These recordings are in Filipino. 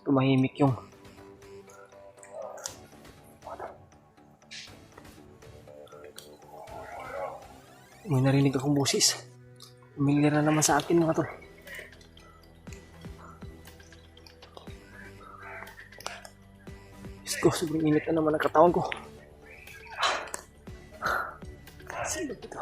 tumahimik yung may narinig akong busis. Umilir na naman sa akin mga tol. Diyos ko, sobrang init na naman ang katawan ko. Sino ito?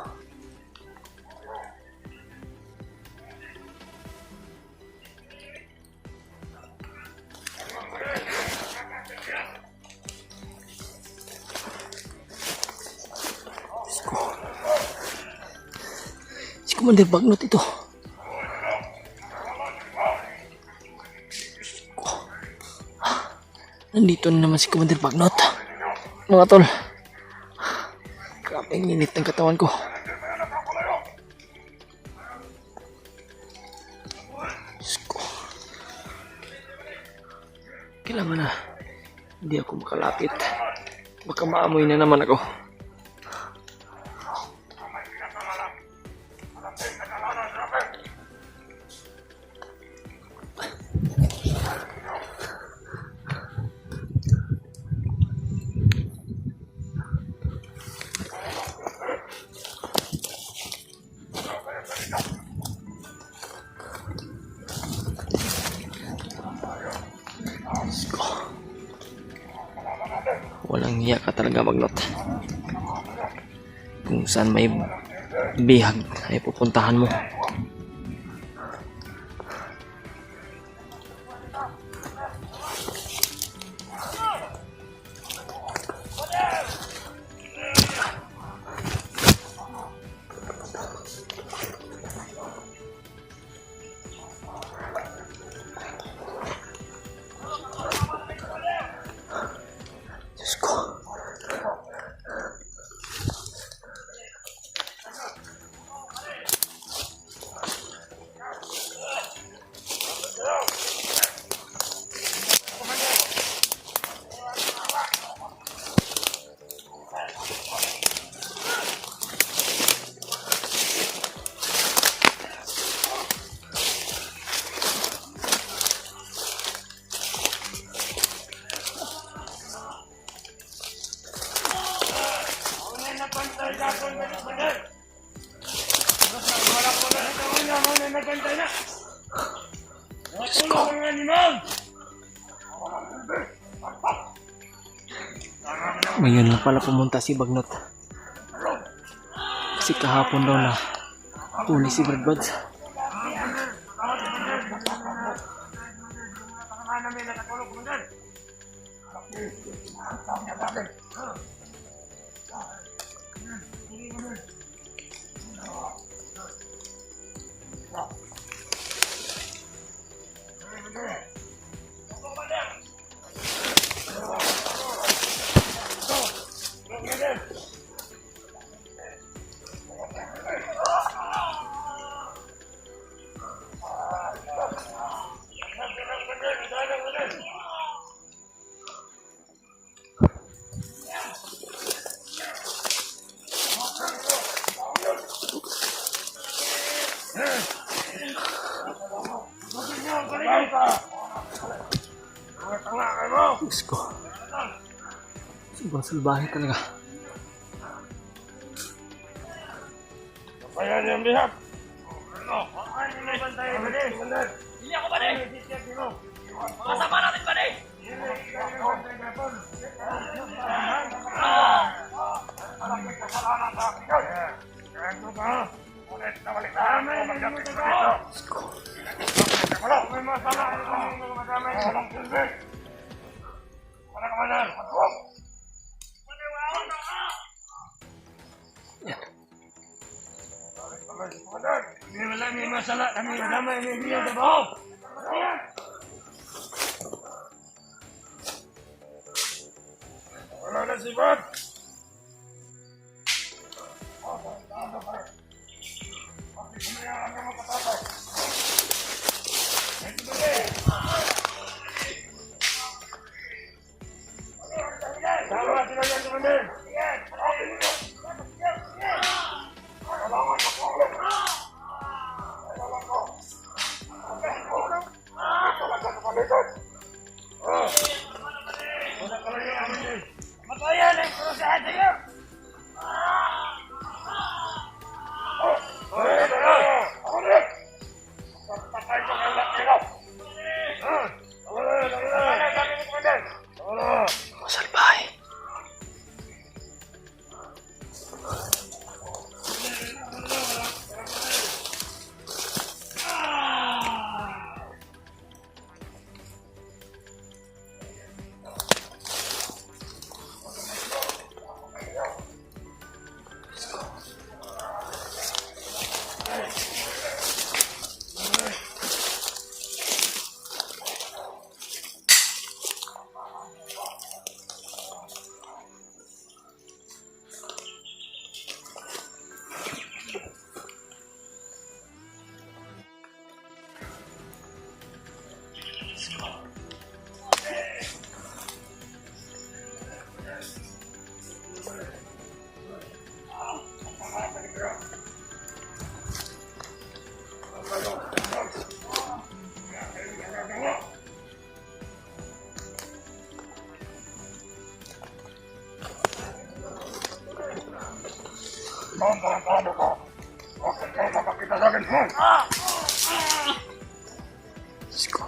Si Commander Bagnot ito. Nandito na naman si Commander Bagnot. Mga tol. Grabe ang init ng katawan ko. Diyos ko. Kailangan na. Hindi ako makalapit. Baka maamoy na naman ako. Walang hiya ka talaga, Bagnot. Kung saan may bihag ay pupuntahan mo. Ngayon lang pala pumunta si Bagnot. Kasi kahapon daw na huli si Bradbuds. Diyos ko. Sobrang salbahe talaga. Kaya niya ang bihag. Hindi ako ba rin? Makasama natin ba rin? May masala kami kasama ini dia sa bawah. Wala na si Bob. Sama sila yan, Commander. Diyos ko.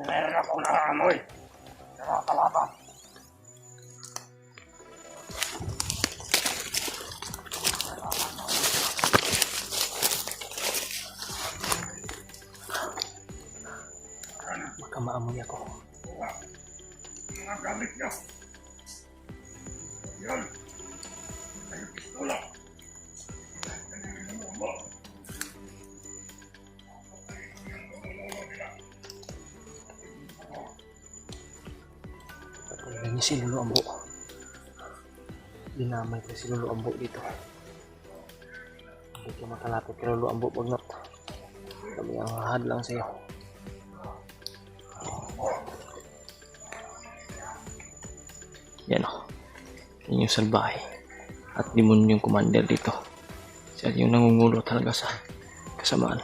Meron akong naamoy. Nakakalaban. Baka maamoy ako. Mga gamit niyo. Yan. Ay, pistola. Patulungan niya si Lolo Ambo. Dinamay ko si Lolo Ambo dito. Hindi ka makalapit kay Lolo Ambo, Bagnot. Kami ang hadlang sa'yo. Yan o. Yan yung salbahe. At demonyong commander dito. Siya yung nangungulo talaga sa kasamaan.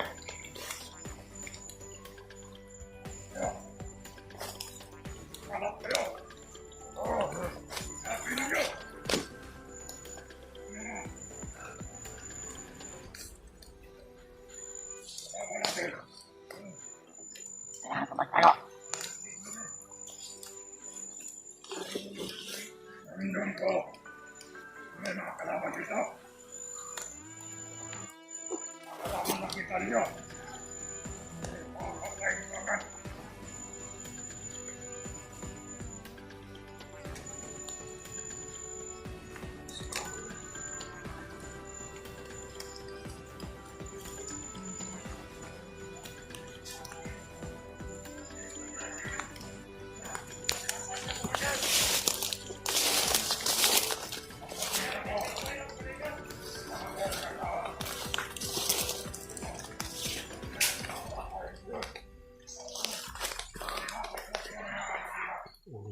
Nandun ko. May mga kalaban dito. Kalaban nakita niyo. Makakapay ko agad.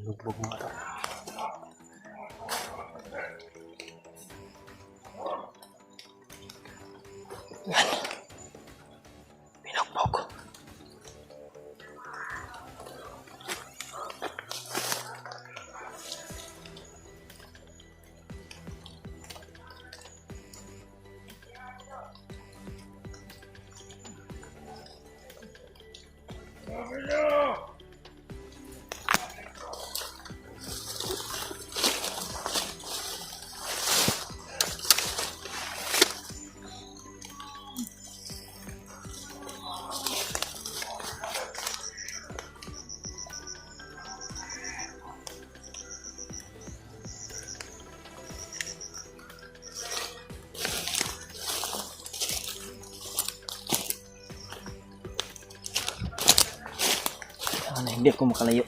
Lubog mo ito. Yan. Pinugbog. Sabi niyo! Sana hindi ako makalayo.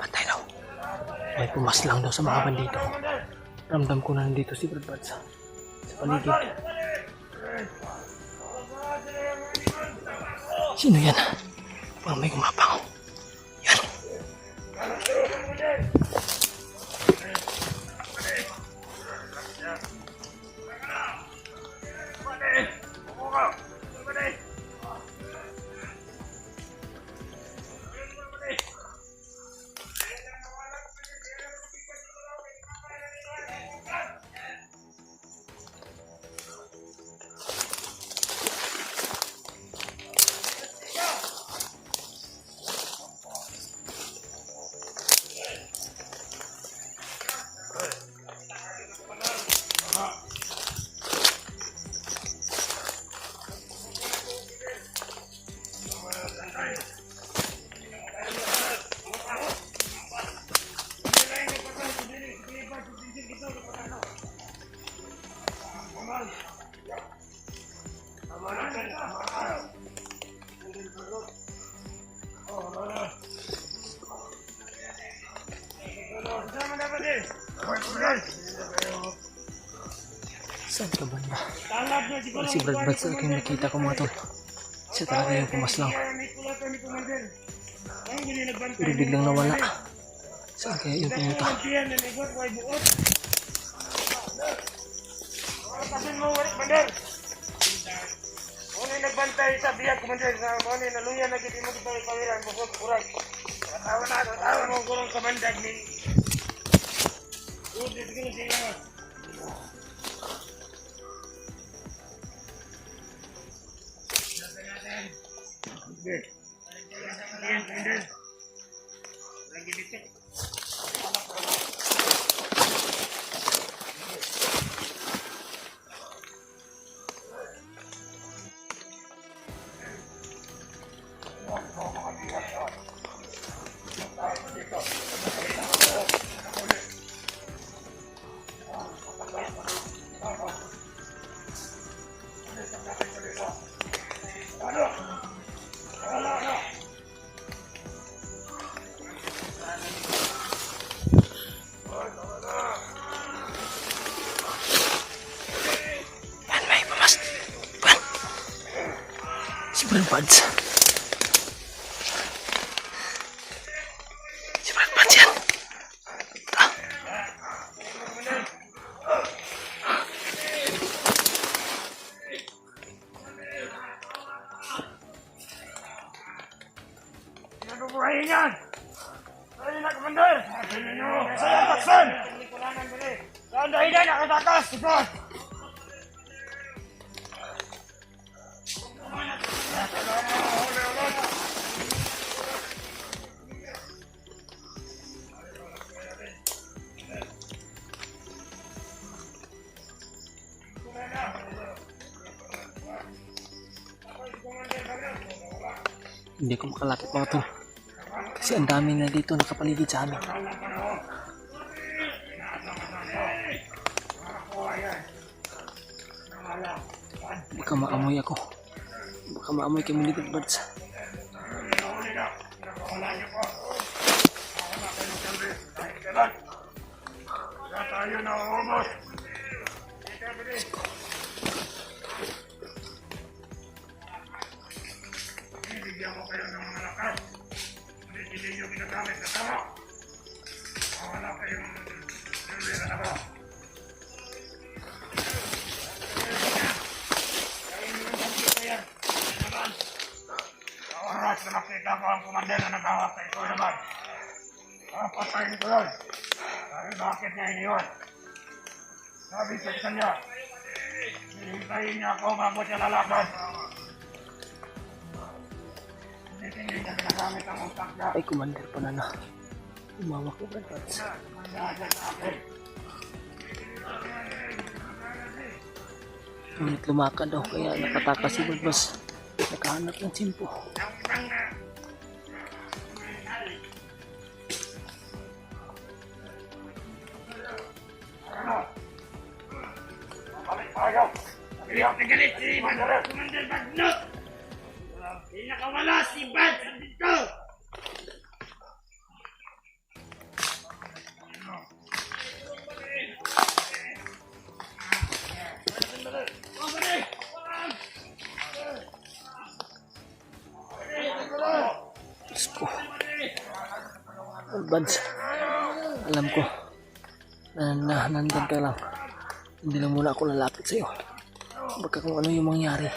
Patay daw. May pumaslang daw sa mga bandito. Ramdam ko na nandito si Brad Bad sa paligid. Sino yan? Parang may gumapang. Yan. sa banda. Talab na siguro. Si Brad Brad sa aking nakita ko mga tol. Siya talaga yung pumaslang. Pero biglang nawala. Saan kaya yung pumunta? Kasin mo, Commander. Muna nagbantay sa biyak, Commander. Muna naluya na kita mo kita kawiran. Bukod kuray. Tawa mo kurang Commander ni. Ulit ko na siya. Good. Ayan, Commander. Lagi dito. Yan, may pamas. Pan. Si Brad Buds. Si Brad Buds yan. Ano po kayo yan? Ano na, Commander? Saya taksan! Saan dahil na nakatakas? Ipon! Hindi ko makalapit mga tol. Kasi ang dami na dito nakapaligid sa amin. Baka maamoy ako. Baka maamoy kami ni Brad Buds. Tayo na umos! Bigyan ko kayo ng mga lakas. Hindi nyo ginagamit na tama. Wala kayong nilira na ba? Oras na nakita ko ang Commander na nagawak kay Kuya naman. Patayin ko yun. Dahil bakit niya iniwan? Sabi ko sa kanya, hihintayin niya ako bago siya lalaban. Hindi niya ginagamit ang utak niya. Ay, commander pala na. Umawak ni Brad Buds. Ngunit lumakad daw kaya nakatakas si Brad Buds. Nakahanap ng simpo. Ayaw! Ayaw, tigalit si Commander Bagnot! Pinakawala si Bad sa dito! Diyos ko. Brad Buds, alam ko na nandun ka lang. Hindi lang muna ako lalapit sa'yo. Baka kung ano yung mangyari.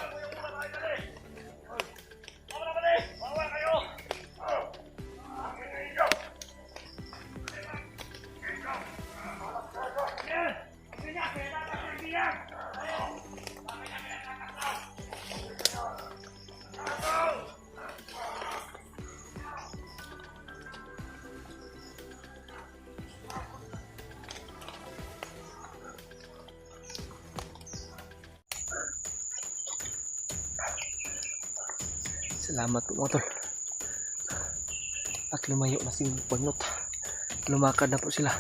Salamat po mga tol. At lumayo na si Bagnot. Lumakad na po sila.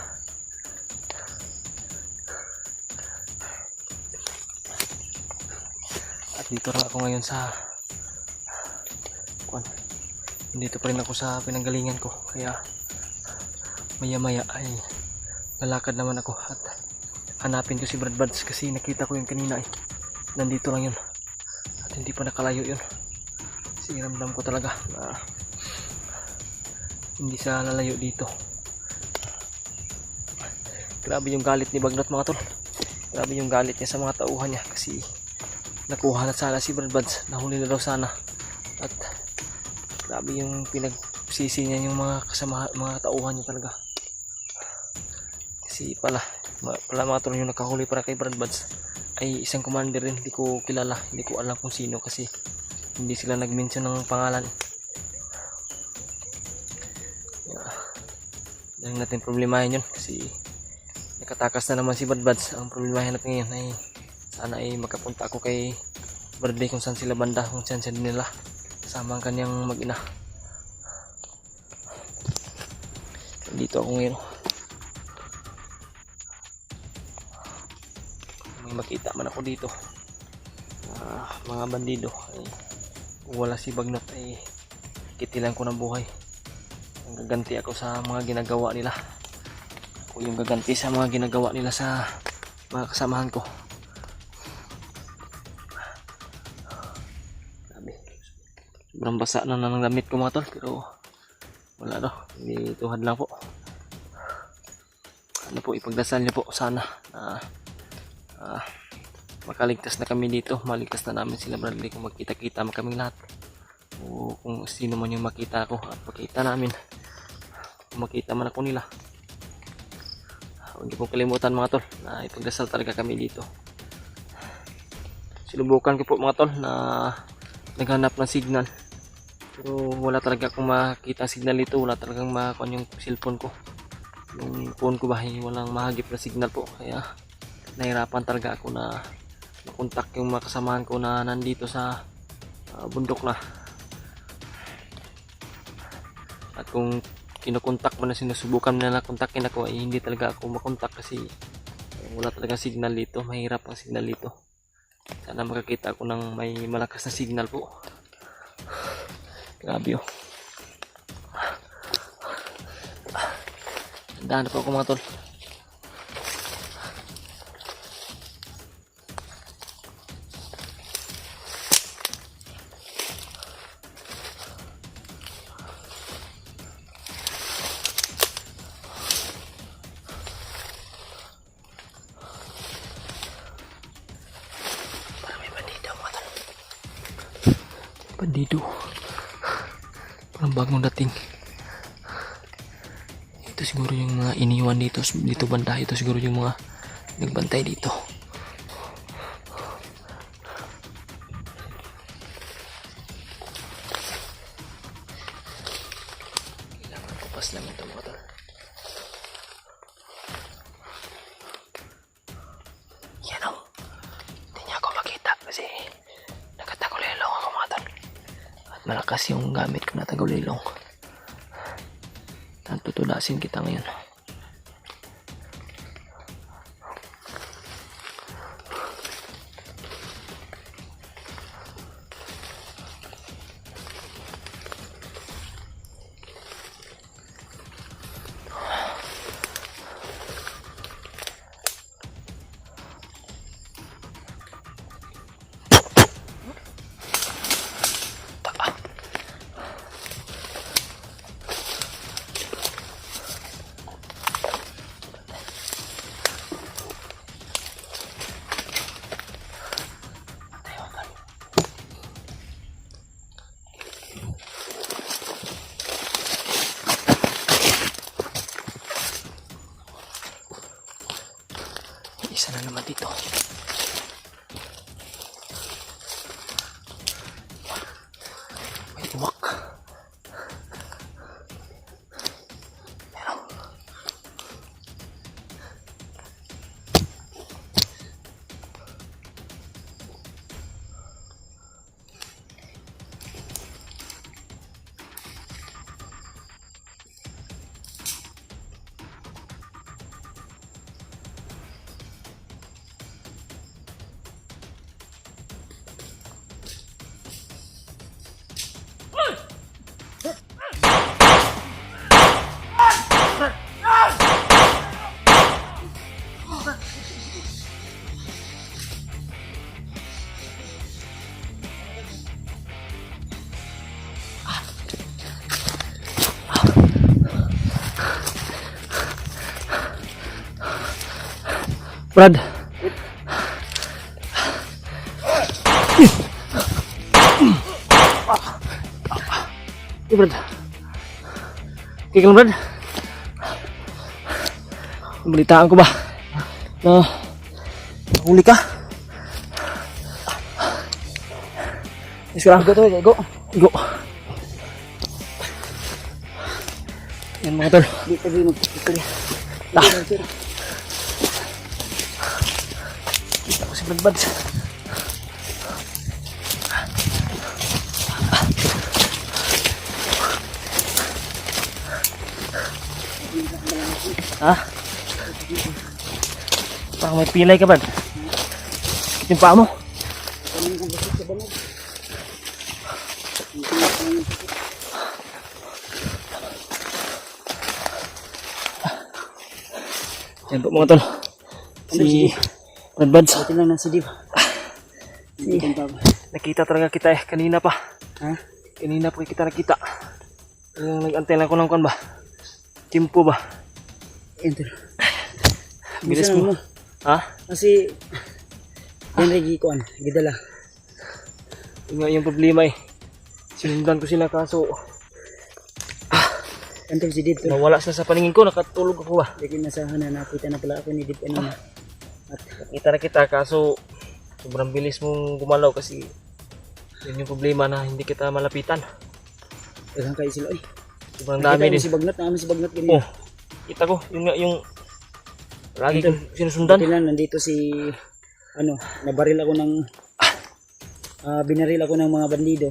At dito na ako ngayon sa dito pa rin ako sa pinanggalingan ko. Kaya maya maya ay lalakad naman ako. At hanapin ko si Brad Buds kasi nakita ko yun kanina eh. Nandito lang yun. At hindi pa nakalayo yun. Kasi ramdam ko talaga na hindi siya lalayo dito. Grabe yung galit ni Bagnot mga tol. Grabe yung galit niya sa mga tauhan niya kasi nakuha na sana si Brad Buds. Nahuli na daw sana. At grabe yung pinagsisi niya yung mga kasama, mga tauhan niya talaga. Kasi pala mga tol, yung nakahuli para kay Brad Buds ay isang commander rin. Hindi ko kilala, hindi ko alam kung sino kasi hindi sila nag-mention ng pangalan. Dahil natin problemahin yun kasi nakatakas na naman si Brad Buds. Ang problemahin natin ngayon ay sana ay makapunta ako kay Bradley kung saan sila banda, kung saan sila nila kasama ang kanyang mag-ina. Dito ako ngayon. May makita man ako dito mga bandido ay kung wala si Bagnot ay kitilan ko ng buhay. Gaganti ako sa mga ginagawa nila. Ako yung gaganti sa mga ginagawa nila sa mga kasamahan ko. Sobrang basa na ng damit ko mga tol, pero wala daw, hindi tuhad lang po. Ano po, ipagdasal niyo po sana na makaligtas na kami dito. Maligtas na namin sila Bradley kung magkita-kita kaming lahat. O kung sino man yung makita ko at makita namin. Kung makita man ako nila. Huwag niyo pong kalimutan mga tol na ipagdasal talaga kami dito. Sinubukan ko po mga tol na naghanap ng signal. Pero wala talaga akong makita signal dito. Wala talagang makakuha yung cellphone ko. Yung phone ko ba walang mahagip na signal po. Kaya nahirapan talaga ako na makontak yung mga kasamahan ko na nandito sa bundok na. At kung kinukontak mo na, sinusubukan na kontakin ako ay hindi talaga ako makontak kasi wala talaga signal dito. Mahirap ang signal dito. Sana makakita ako ng may malakas na signal po. Grabe oh. Tandaan po ako mga tol. Bandido. Parang bagong dating. Ito siguro yung mga iniwan dito banda. Ito siguro yung mga nagbantay dito. Kailangan kupas lang ito mga tol. Yan o. Hindi niya ako makita kasi nakatagulilong ako mga tol. Malakas yung gamit ko na tagulilong. Tutudasin kita ngayon. Isa na naman dito. May uwak. Meron. Brad. Okay, Brad. Okay ka lang, Brad? Balitaan ko ba na huli ka? Yes, lang. Go. Yan mga tol. Kita ko si Brad Buds. Ha? Parang may pilay ka, Brad. Sakit yung paa mo. Yan po mga tol. Si Brad Buds. Ito lang si Div. Nakita talaga kita kanina pa. Ha? Kanina pa kita nakita. Yung nag-antay lang ko ng kuwan ba? Timpo ba? Ito. Bilis mo. Ha? Kasi Henry Kuan, gidala. Yung nga yung problema sinundan ko sila kaso Ito si Div. nawala sila sa paningin ko. Nakatulog ako ba? Hindi nasahan na nakita na pala ako ni Div kanina. At Nakita na kita kaso sobrang bilis mong gumalaw kasi yun yung problema na hindi kita malapitan. daghang kayo sila. Ay, Sobrang dami din. si Bagnat, si Bagnat Oh, ganyan. kita ko. Yun nga yung lagi kong sinusundan. Buti lang, nandito si nabaril ako ng binaril ako ng mga bandido.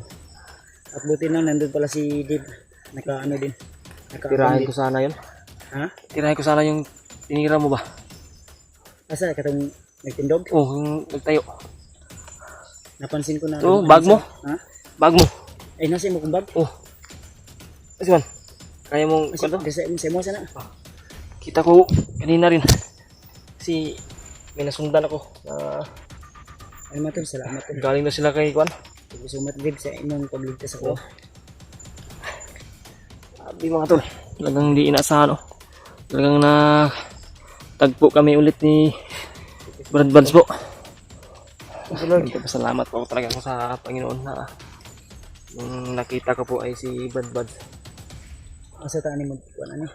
At buti lang nandun pala si Div. Din. Tirahin ko sana yun. Ha? Tirahin ko sana yung tinira mo ba? Asa katong nagtindog? Oh, yung nagtayo. Napansin ko na. Oh, bag mo? Ha? Bag mo. Ay, nasa mo kong bag? Oh. Kasi man, kaya mong Sa mo sana. kita ko kanina rin. Kasi may nasundan ako na Ay, matol, salamat. galing na sila kay Kwan. Sumat Div sa inyong pagligtas ako. Sabi mga tol, talagang hindi inaasahan. Talagang na tagpo kami ulit ni Brad Buds po. Salamat po talaga ako sa Panginoon na nung nakita ko po ay si Brad Buds. Asa taan ni mo kuan ani?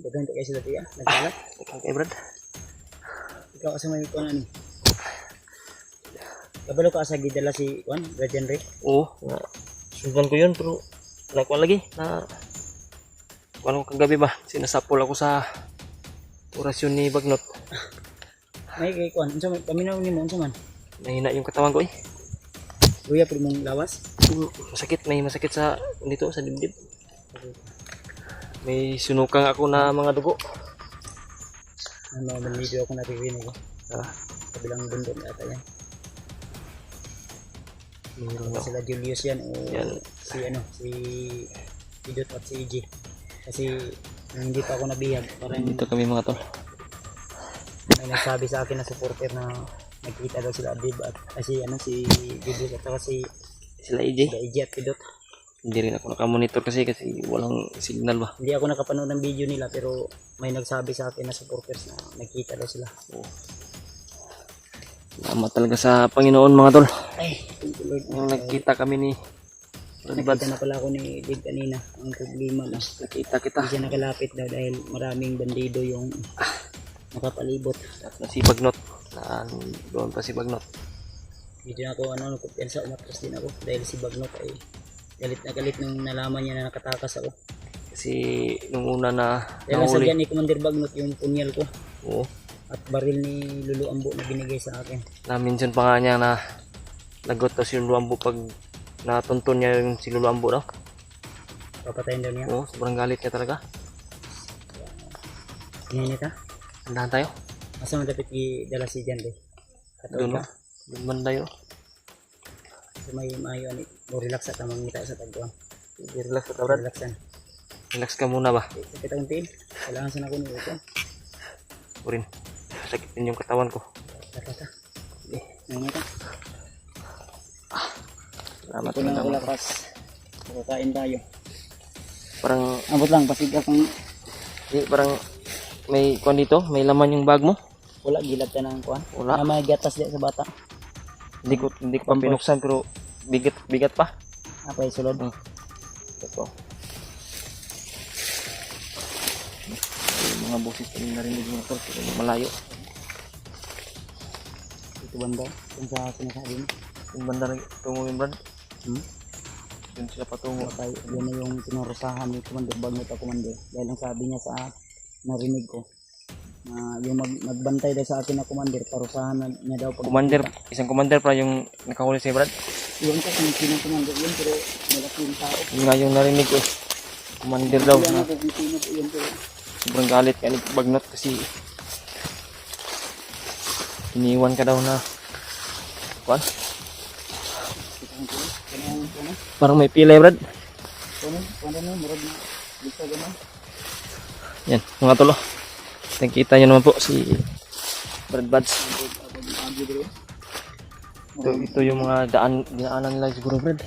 Dagan to kay sila tiya. Nagkalat. Ikaw kay Brad. Ikaw asa may kuan ani? Kabalo ka sa gidala si kuan, Regen Ray. Oo, sundan ko yun pero nakuha lagi na kuha ko kagabi ba sinasapol ako sa orasyon ni Bagnot. May kay kuan, unsa may paminaw nimo unsa man? Mahina yung katawan ko Luya pud mong lawas. Masakit, may masakit sa dito sa dibdib. May sunukang ako na mga dugo. Ano man video ako naririnig ko. Ah, Kabilang bundok ata yan. mayroon ako. Sila Julius yan o Yan. si Idot at si EJ. Kasi nung hindi pa ako nabihag, parang Dito kami mga tol. may nagsabi sa akin na supporter na nagkita daw sila Dib at si Julius at saka si Sila EJ. EJ at Idot. Hindi rin ako nakamonitor kasi walang signal ba. Hindi ako nakapanood ng video nila pero may nagsabi sa akin na supporters na nagkita daw sila. Salamat talaga sa Panginoon mga tol. Ay, thank you Lord. Nung nagkita kami ni Brad Buds. Nakita na pala ako ni Dib kanina. Ang problema na Nakita kita. hindi siya nakalapit daw dahil maraming bandido yung nakapalibot. At na si Bagnot. Doon pa si Bagnot. Hindi na ako nagkumpiyansa, umatras din ako dahil si Bagnot ay galit na galit nung nalaman niya na nakatakas ako. Kasi nung una na Dahil nasagyan ni Commander Bagnot yung punyal ko Oo. at baril ni Lulu Ambo na binigay sa akin. Na-mention pa nga niya na lagot daw si Lulu Ambo pag natuntun niya yung si Lulu Ambo daw. Papatayin daw niya. Oo, sobrang galit niya talaga. Hinanit ha? Andahan tayo. Asa man dapat i-dala si Jan Day? Doon Kataon no. ka? Doon banda yun. So may maayo ani. Mo relax at tamang ngita sa tagpuan. Relax ka Brad. Relaxan. Relax ka muna ba? Sa kitang tiin. Kailangan sa ako ni ito. O rin. Sakitin yung katawan ko. Tata. Sige. Nangyay ka. Salamat Ito na ako talaga. lakas. Makakain tayo. Parang, Abot lang, pasig akong parang may kwan dito. May laman yung bag mo. Wala gilad ka ng kuan. Wala. Na may gatas diya sa bata. Hindi ko pa pinuksan pero bigat pa. Apa yung sulod? Ito. Yung mga boses ko narinig mo ito. Malayo. Ito banda. Kung sa sinasabi mo. Yung banda na tungo yung brad. Hmm? Yun sila patungo. Okay, yun na yung tinurusahan ni Commander Bagnot ako, Commander. Dahil ang sabi niya sa narinig ko, na yung magbantay daw sa akin na Commander, parusahan na niya daw pag... Commander, isang commander pa yung nakahuli si brad. Yun ko kung sino Commander yun, pero malaki yung tao. Yun nga yung narinig ko. Commander daw Kaya na nga kung sino po yun, pero sobrang galit ka ni Bagnot kasi iniwan ka daw na kuan. Parang may pilay brad. Kung ano, murag na, dito gano'n. Yan mga tolo. Nakikita nyo naman po si Brad Buds. Ito yung mga dinaanan nila siguro Brad.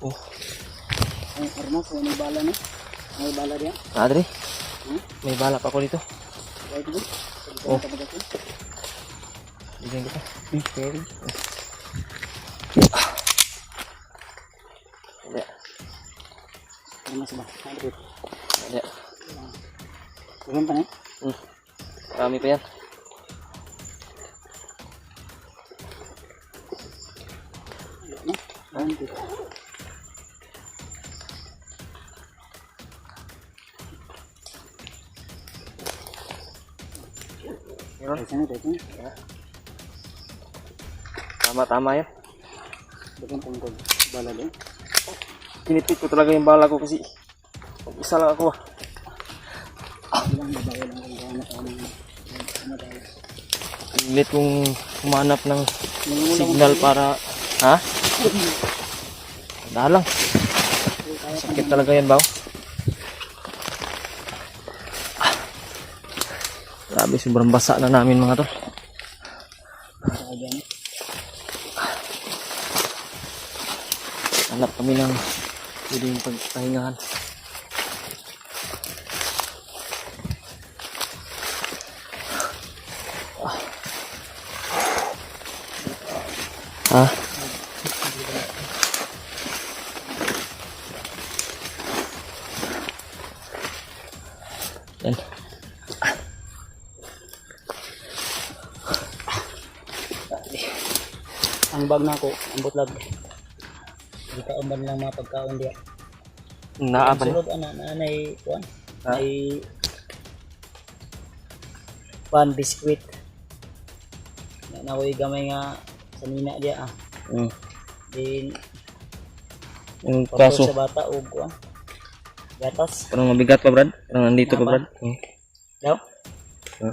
Oh, Ay, Armas, may bala na. May bala diyan. Adri. May bala pa ako dito. Right good. Oh. Bigyan kita. Okay. Hindi. Armas ba? Ano? Hindi. Meron pa na? Marami pa yan. Meron? Tama yan. Bakit tungkol bala doon? Kinipit ko talaga yung bala ko kasi isa lang ako. Ilang babae lang ang gana ka ng Ulit kong humanap ng signal para... Ha? Dalang. Sakit talaga yan, Bao. Grabe, sobrang basa na namin mga tol. Hanap kami ng pwedeng pagpahingahan. Ha? Yan. ang bag na ako, ang butlag. Hindi ka umban lang mga pagkaon diya. Naaban. Sulod ana nanay kuan. Ha? Ay pan biskuit. Nakoy gamay nga sa nina diya ah. Din Yung kaso kaso, sa bata og kuan. Gatas. parang mabigat pa, Brad. Parang nandito pa, Brad. Daw. Ha?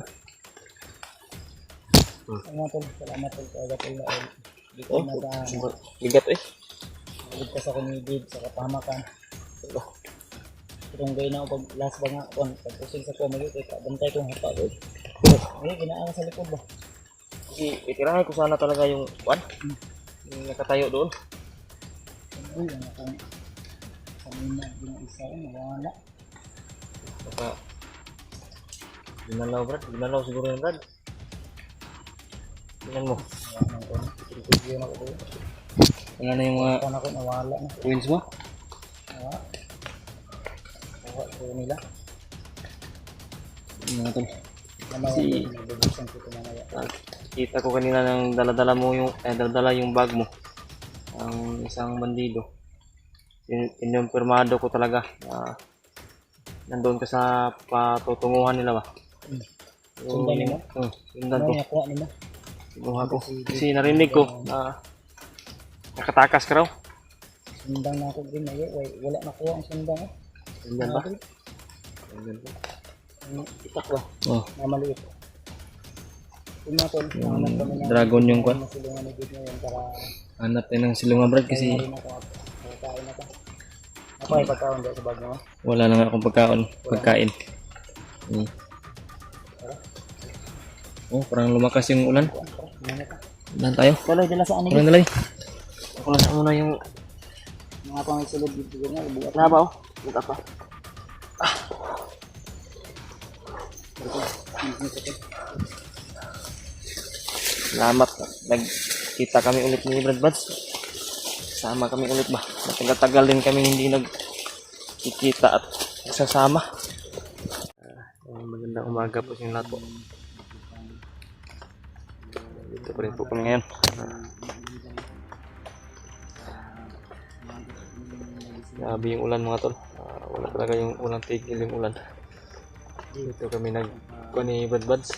Salamat po sa gatol na dito na sa Bigat eh. ligtas ako ni Dave sa kapahamakan. Itong gay na ako pag last ba nga kuan pagpusig sa ko mali kay kabantay kong hapa ko. Ay ginaang sa likod ba. Kasi itirahan ko sana talaga yung kuan. Yung nakatayo doon. Uy, ano kung kanina yung isa ko nawala. Baka ginalaw, Brad. Ginalaw siguro yan, Brad. Tingnan mo. Ano ko, interview na ko doon. Wala na yung mga Kung ako nawala na. coins mo. Nawala. Nawala ko nila. Mga tol. Namaya Si- ko, nabubuksan ko ito mamaya. Kita ko kanina nang dala-dala mo yung dala-dala yung bag mo. Ang isang bandido. Pinumpirmado ko talaga na nandoon ka sa patutunguhan nila ba? Sundan nila? Sundan Ano ko. yung nakuha nila? Kinuha ko. Kasi narinig ko na nakatakas ka raw. Sundang na ako din na wala nakuha ang sundang eh. Sundan ba? Sundan ba? Itak ba? Oh. Na maliit. Yung mga tol, nahanap kami ng Dragon yung kwan. masilungan ni Dave ngayon para Hanap tayo ng silungan, Brad, kasi kain na ako. Kain na ka. Ako ay pagkaon dito sa bag mo. wala na nga akong pagkain. Oh, parang lumakas yung ulan. Ulan tayo. Daloy dala sa anin. Ulan na lang. Ako na muna yung Mga pangsulod dito nga buhat. naba, oh. Buka pa. Ah. Salamat. Nagkita kami ulit ni Brad Buds. Sama kami ulit ba? Matagal-tagal din kami hindi nagkikita at nagsasama. Magandang umaga po sa inyo lahat po. Dito pa rin po kami ngayon. Grabe yung ulan mga tol. Wala talaga yung ulan, tigil yung ulan. Dito kami nagkuha ni Brad Buds.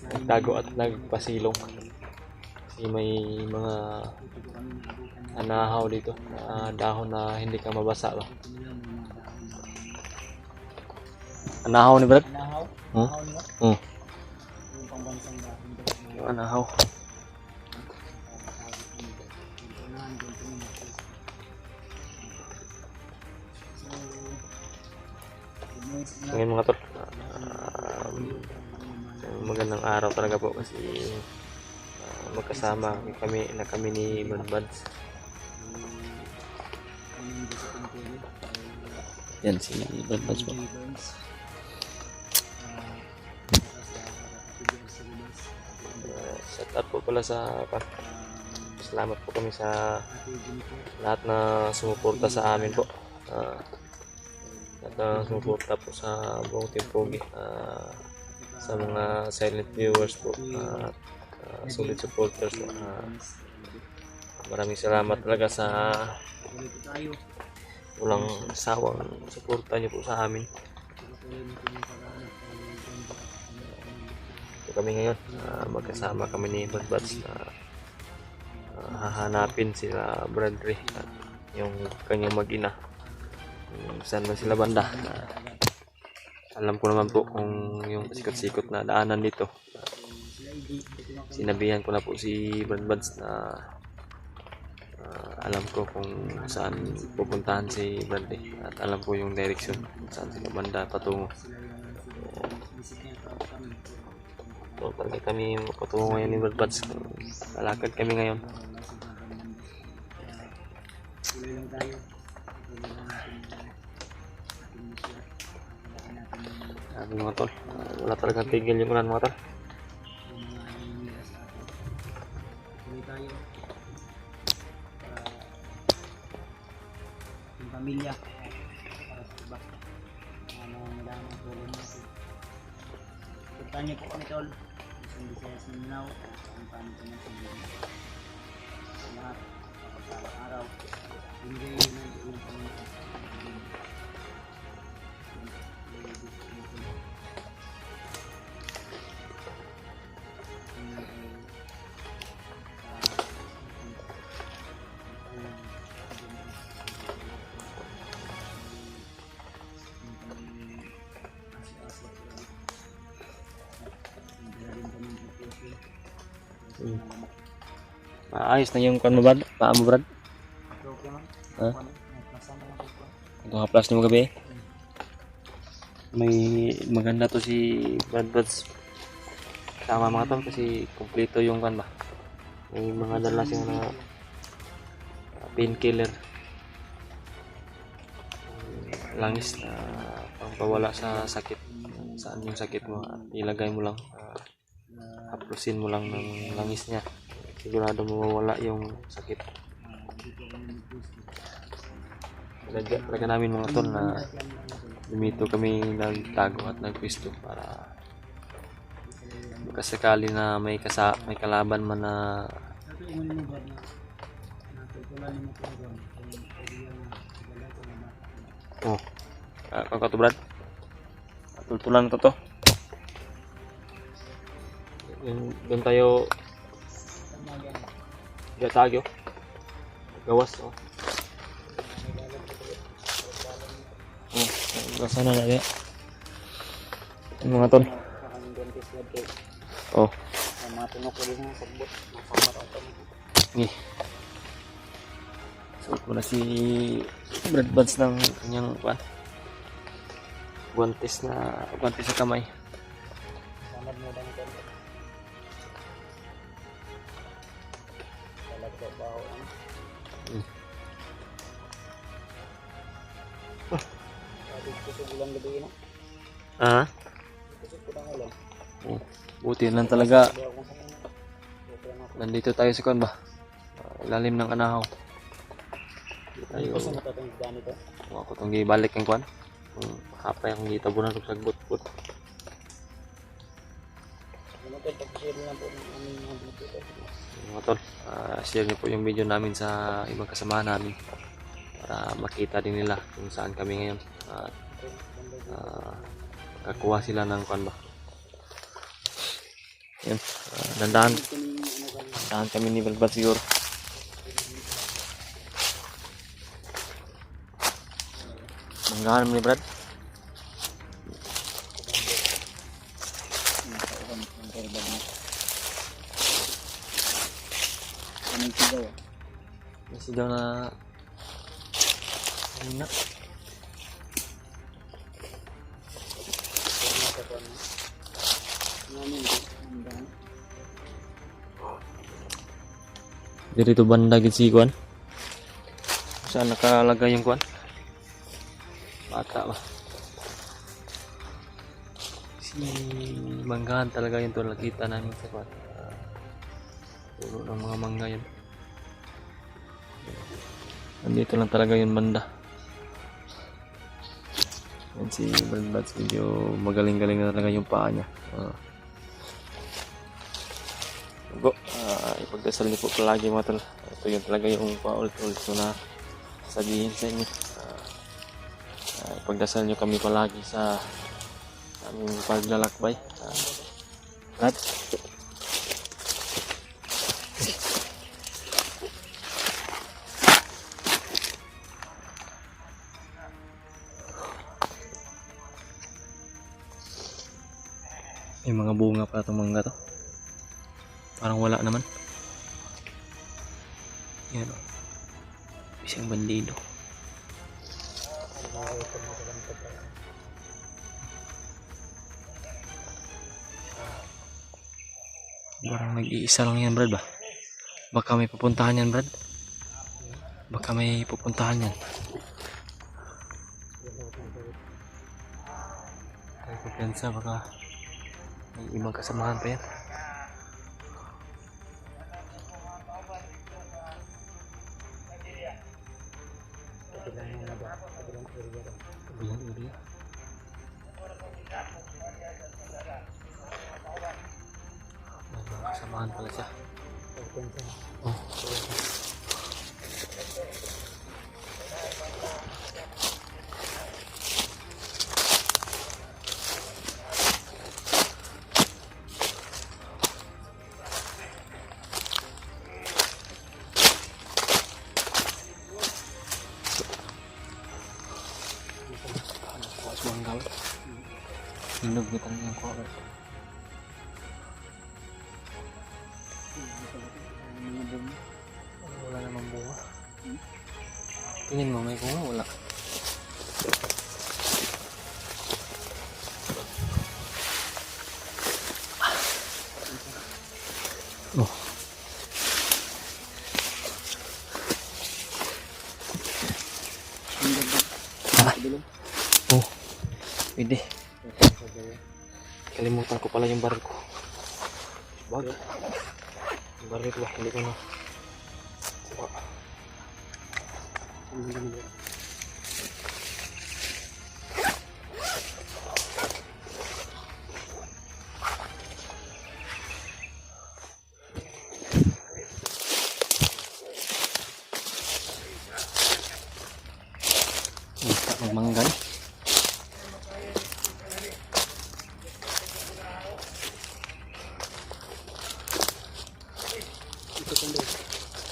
Nagtago at nagpasilong. Kasi may mga anahaw dito. Dahon na hindi ka mabasa ba. Anahaw ni Brad? Anahaw? Hmm? Anahaw mo? Hmm. Yung pangbansang dahon. Yung anahaw. Ngayon mga tol, magandang araw talaga po kasi magkasama kami ni Brad Buds. Yan si Brad Buds po. Shout out po pala salamat po kami sa lahat na sumuporta sa amin po. At sumuporta po sa buong Team Pogi, sa mga silent viewers po at solid supporters po. Maraming salamat talaga sa walang sawang suporta niyo po sa amin. Ito kami ngayon, magkasama kami ni Brad Buds na hahanapin sila Bradley at yung kanyang mag-ina. Saan man sila banda. Alam ko naman po kung yung sikot-sikot na daanan dito. Sinabihan ko na po si Brad Buds na alam ko kung saan pupuntahan si Bradley at alam ko yung direction kung saan sila banda patungo. So talaga kami patungo ngayon ni Brad Buds. Lalakad kami ngayon. Sabi mga tol, wala talagang tigil yung ulan mga tol. Yung pamilya para sa iba ano madaming tulong natin. Punta niyo po kami tol sa Visayas Mindanao kung paano po natin sa lahat sa araw hindi na yung Ayos na yung kan mo Brad? Paa mo Brad? okay man. Ha? Nasama na po. Ito haplas ni mo gabi. May maganda to si Brad Buds. Tama mga tol kasi kumpleto yung kan ba. May mga dala siya na painkiller. Langis na pangpawala sa sakit. Saan yung sakit mo? Ilagay mo lang. Haplusin mo lang ng langis niya. Sigurado mawawala yung sakit. Talaga namin mga tol na dumito kami nagtago at nagpwesto para kasakali na may kalaban man na kung ka to Brad? Tultulan ko to. Doon tayo Gatagyo. Gawas oh. Sana na dia. Yung mga tol. Oh. Mga tunok ko din sa sagbot. Ni. Suot mo na si Brad Buds ng kanyang guantes sa kamay. Samad mo lang kan. Talaga bawo ano. Kusog ulang gabi no. Ah? Kusog ko lang ulang. Buti lang talaga. Nandito tayo sa kuan ba? Ilalim ng anahaw. Tayo. Gusto mo itong ganito? Ako itong gibalik yung kuan. Hapay ang gitabunan ko sa but-but. Ano tol, pag-share lang po ng aming mga video. Mga tol, share niyo po yung video namin sa ibang kasamahan namin para makita din nila kung saan kami ngayon at kakuha sila ng kuan ba. Yan, dandahan kami ni Balbal siguro. Manggahan mo ni Brad. Anong sigaw? Kasi daw na na dito banda gid si kuan. Saan nakalagay yung kuan? Bata ba? Si manggahan talaga yun to, nakita namin sa kuan. Puro ng mga mangga yun. Nandito lang talaga yung banda. Yan si Balbats, medyo magaling-galing na talaga yung paa niya. Ipagdasal niyo po palagi mga tol. Ito yun talaga yung paulit-ulit ko na sabihin sa inyo. Ipagdasal niyo kami palagi sa aming paglalakbay. Brad? May mga bunga pa itong mangga to. Parang wala naman. Yan o. Isang bandido. Parang nag-iisa lang yan, Brad ba? Baka may pupuntahan yan, Brad. Baka may pupuntahan yan. Ay, kumpiyansa, baka may ibang kasamahan pa yan. Kabilang area. May mga kasamahan pala siya. Oh. Manggal. Hinog kita ng kuha. Wala namang bunga. Tingin mo may bunga, wala. Oh. Oh. Pwede. Kalimutan ko pala yung baril ko. Wag. Yung baril ko, hindi ko na. Magmanggan.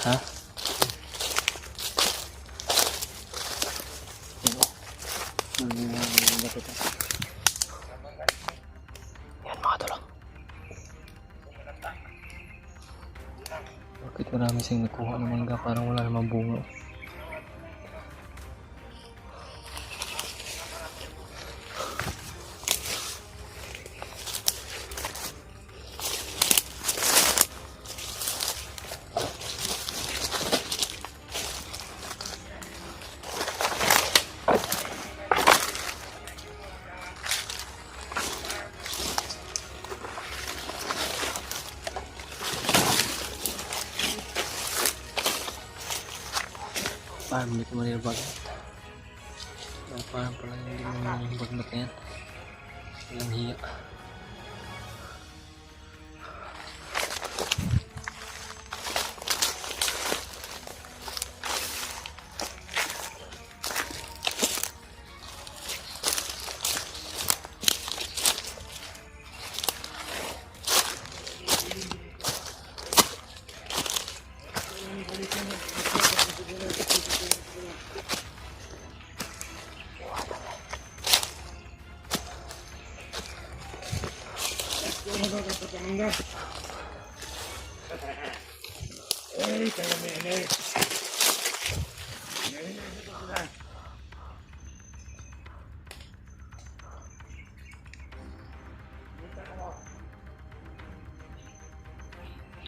Ha? Yan mga tolong. Bakit marami siyang nakuha ng mangga parang wala namang bunga? hindi ko manilbag. Parang pala hindi mo manilbag na yan. Walang hiya.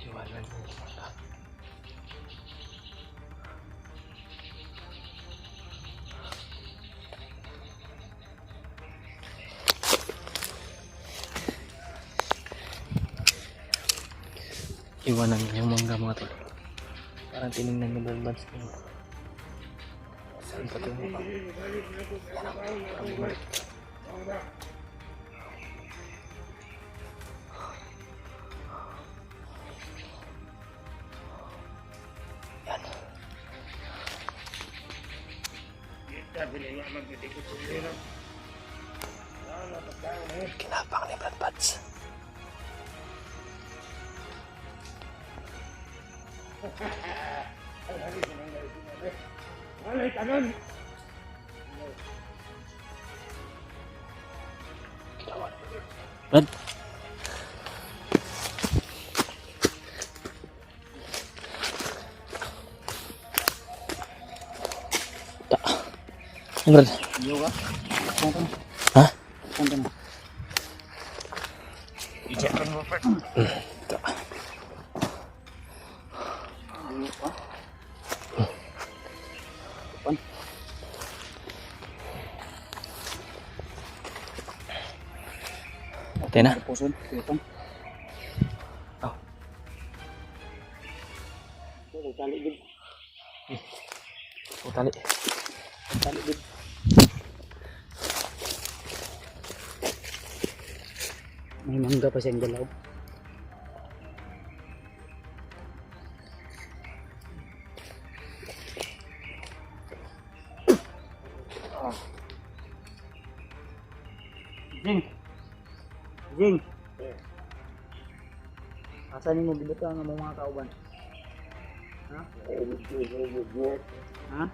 Iwanan mo yung mata. Iwanan mo yung mangga mga tol. Parang tinignan yung balbans ko. Saan pa ito mo pa? Parang bumalik. Yan. Kinapang ni Brad Pads. Alay, kanon! Brad. Tak. Brad. Yoga. Konten. Hah? Konten. Ijakan mo pa. Tak. Depan. Oke na. Pusun. Depan. Oh. Tuh, tali gid. Oh, tali. Tali gid. May mangga pa siyang galaw. Jing. Jing. Asan mo gibutang ang mga kauban? Ha? Ha?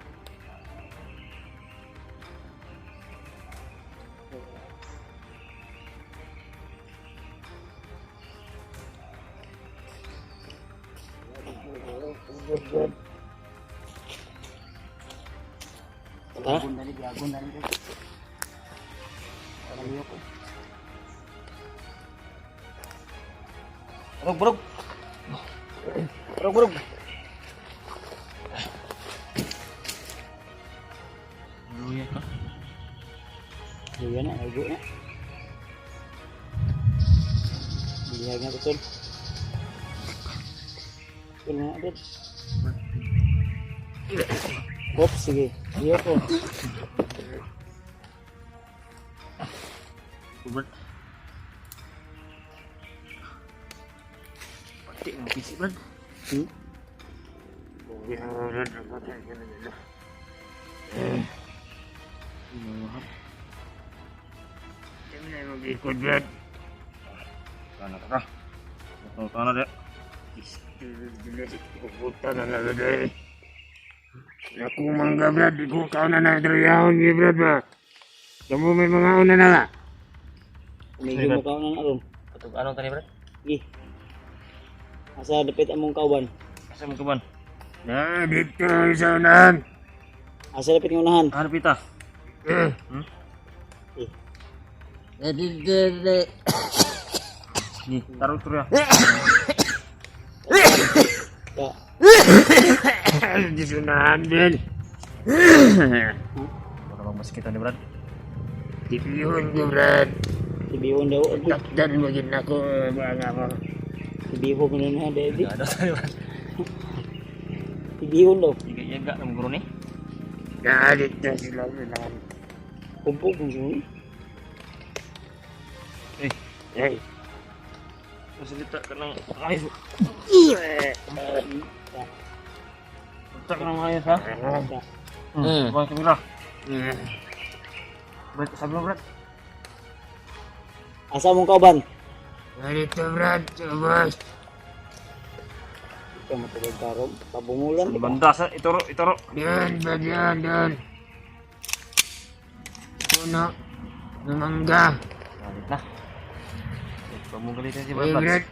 Tara. Agun dari. Kaliyo ko. Burug. Luya ka. Luya na, aygo na. Bilihag na betul. Betul na, Adit. Hop, sige. Iyo ko. Brad. Pati mo pisik Brad. Hmm? Ikut Brad. Kana ka. Ito kana de. Pupunta na lang dahil. Naku mangga Brad, di ko kau na nagdariyaon ni Brad ba? Kamu may mga una na nga. Umigi mo ka na aron. Patug anong tani Brad? Gi. Asa dapit among kauban. Asa mo kaban? Na, dito sa unahan. Asa dapit ng unahan. Hanap ita. Ni, taruh terus ya. Ta. Di sa unahan din. Baka bang mas kita ni Brad. Tipihon ko Brad. Ibihon daw. Takdan mo gid ako mga mo. Ibihon mo na Daddy. Ada tani Brad. Ibihon daw. Iga-iga ng guru ni. Galit na sila sa lahat. Kumpong kung sino. Hey, Masalita ka ng ayos. Salita ka ng ayos ha. Bukan kamera. Brad, sabi mo Brad. Asa mong kauban? ganito Brad, sabas. Ikaw matulog karong. Pabungulan. Sa banda sa ituro, ituro. Yan, Brad, yan. Puno, lumangga. Galit na. Huwag mong galitin si Hey Brad. Brad,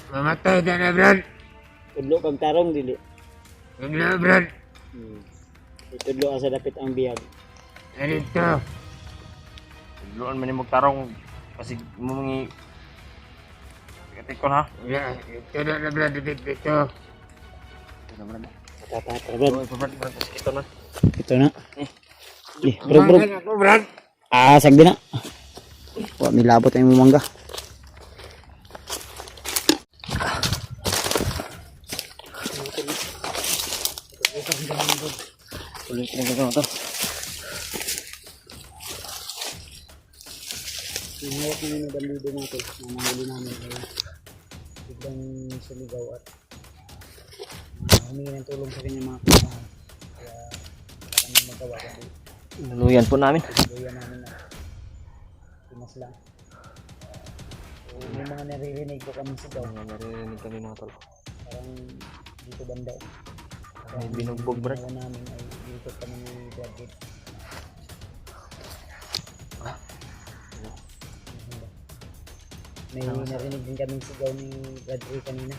mamatay ka na Brad. Tudlo kag tarong dili. Wala Brad, Itudlo asa dapit ang biyag. ganito. Luan man yung magtarong kasi mo mangi katikon ha. Wala, ito na Brad, dito. Ito Brad. Tatatra Brad. Oh, Brad, Brad, kasi ito na. Ito na. Bro, bro. Lumangan ako Brad. Sagdi na. Wa milabot ay mumangga. Ulit ko na ito. Hinawak na yung bandido natin na nahuli namin ay biglang sumigaw at humingi ng tulong sa kanyang mga kasamahan. Kaya wala kanyang magawa kasi Naluyan po namin. luya namin na pinas lang. So, yung mga naririnig ko kami sigaw, Naririnig kami mga tol. parang dito banda. May binugbog Brad. Ginawa namin ay dito kami ni Brad Pitt. May narinig din kaming sigaw ni Brad Ray kanina.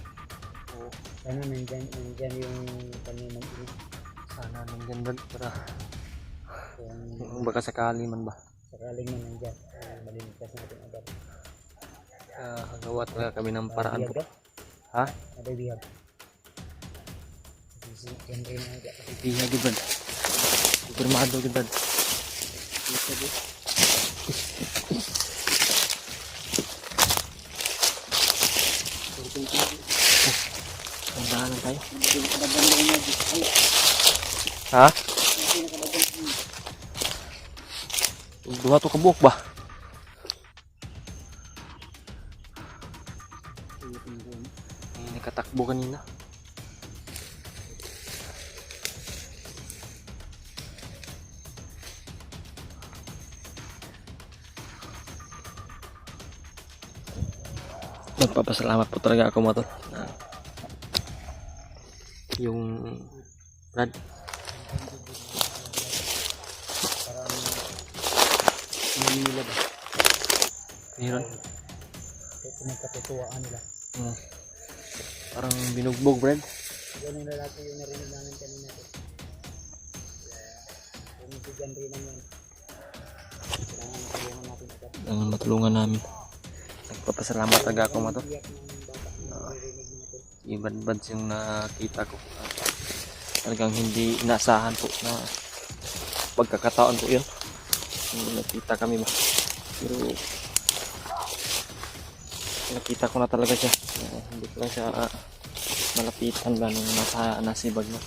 Sana nandyan yung kami mag-inig. Sana nandyan Brad para Kung baka sakali man ba. sakaling man nandyan, maliligtas natin agad. Gawa talaga kami ng paraan po. Bihag Ha? Ada bihag. Si Henry na agad. Iya gitu Brad. Confirmado gitu Brad. Tandaan tayo. Ha? Dua tuh kebuk bah. Ini katakbo kanina. Magpapasalamat po talaga ako mga tol. Yung Brad. Manila ba? Meron. Pinagkatutuwaan nila. Parang binugbog Brad. Ganun na lahat yung narinig namin kanina. Kung si Henry naman, kailangan matulungan natin ito. Ang matulungan namin. Nagpapasalamat talaga ako mga tol. Iyak ng bata na naririnig natin. Ibad-bad yung nakita ko. Talagang hindi inaasahan po na pagkakataon po yun. Hindi nakita kami ba. Pero nakita ko na talaga siya. Hindi ko lang siya malapitan ba nung nasibag na.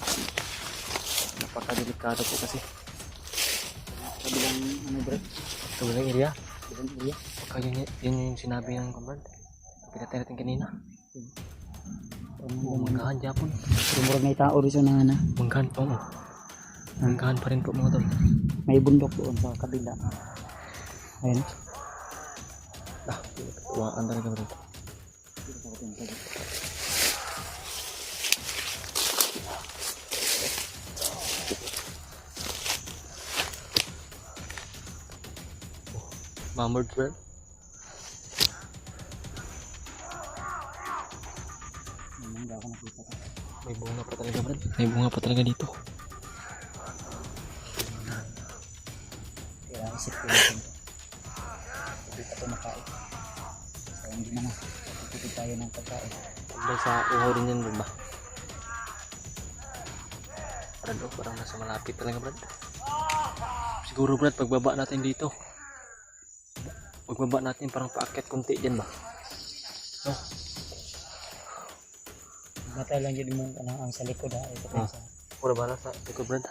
Napakadelikado po kasi. Kabilang ano bro? Kabilang area. Kabilang area. Baka yun yung sinabi ng kumbrad. Pinatay natin kanina. Manggahan Japon. Rumor na itao rin na na. Manggahan po. Manggahan pa rin po mga tol. May bundok doon sa kabila. Ayun. Tuwaan talaga bro. Mamord bro. Hindi ako nakita. May bunga pa talaga bro. May bunga pa talaga dito. Kaya isip ko natin. Hindi pa ito makain. So hindi na nga. Tutupid tayo ng pagkain. Hanggang sa uhaw rin yan bro ba? Brad, oh, parang nasa malapit talaga Brad. Siguro Brad, pagbaba natin dito. Pagbaba natin parang paakyat kunti dyan ba? No? Matay lang yun mong ang sa likod ha. Ito Ah. sa Pura bala sa likod Brad.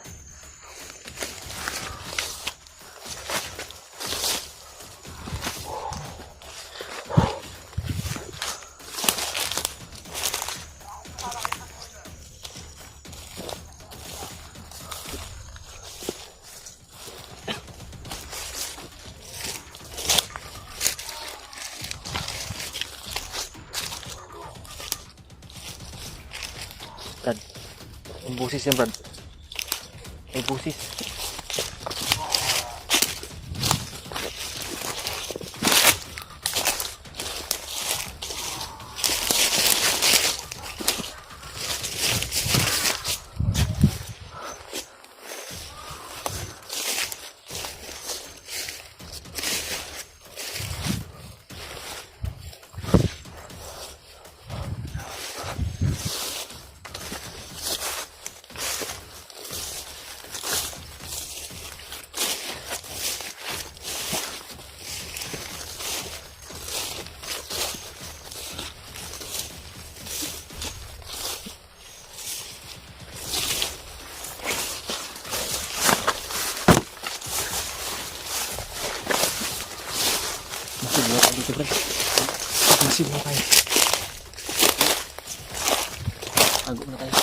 May busis yan, Brad. May busis. Masih belum dito, Brad. Masih belum tayo. Tago na tayo.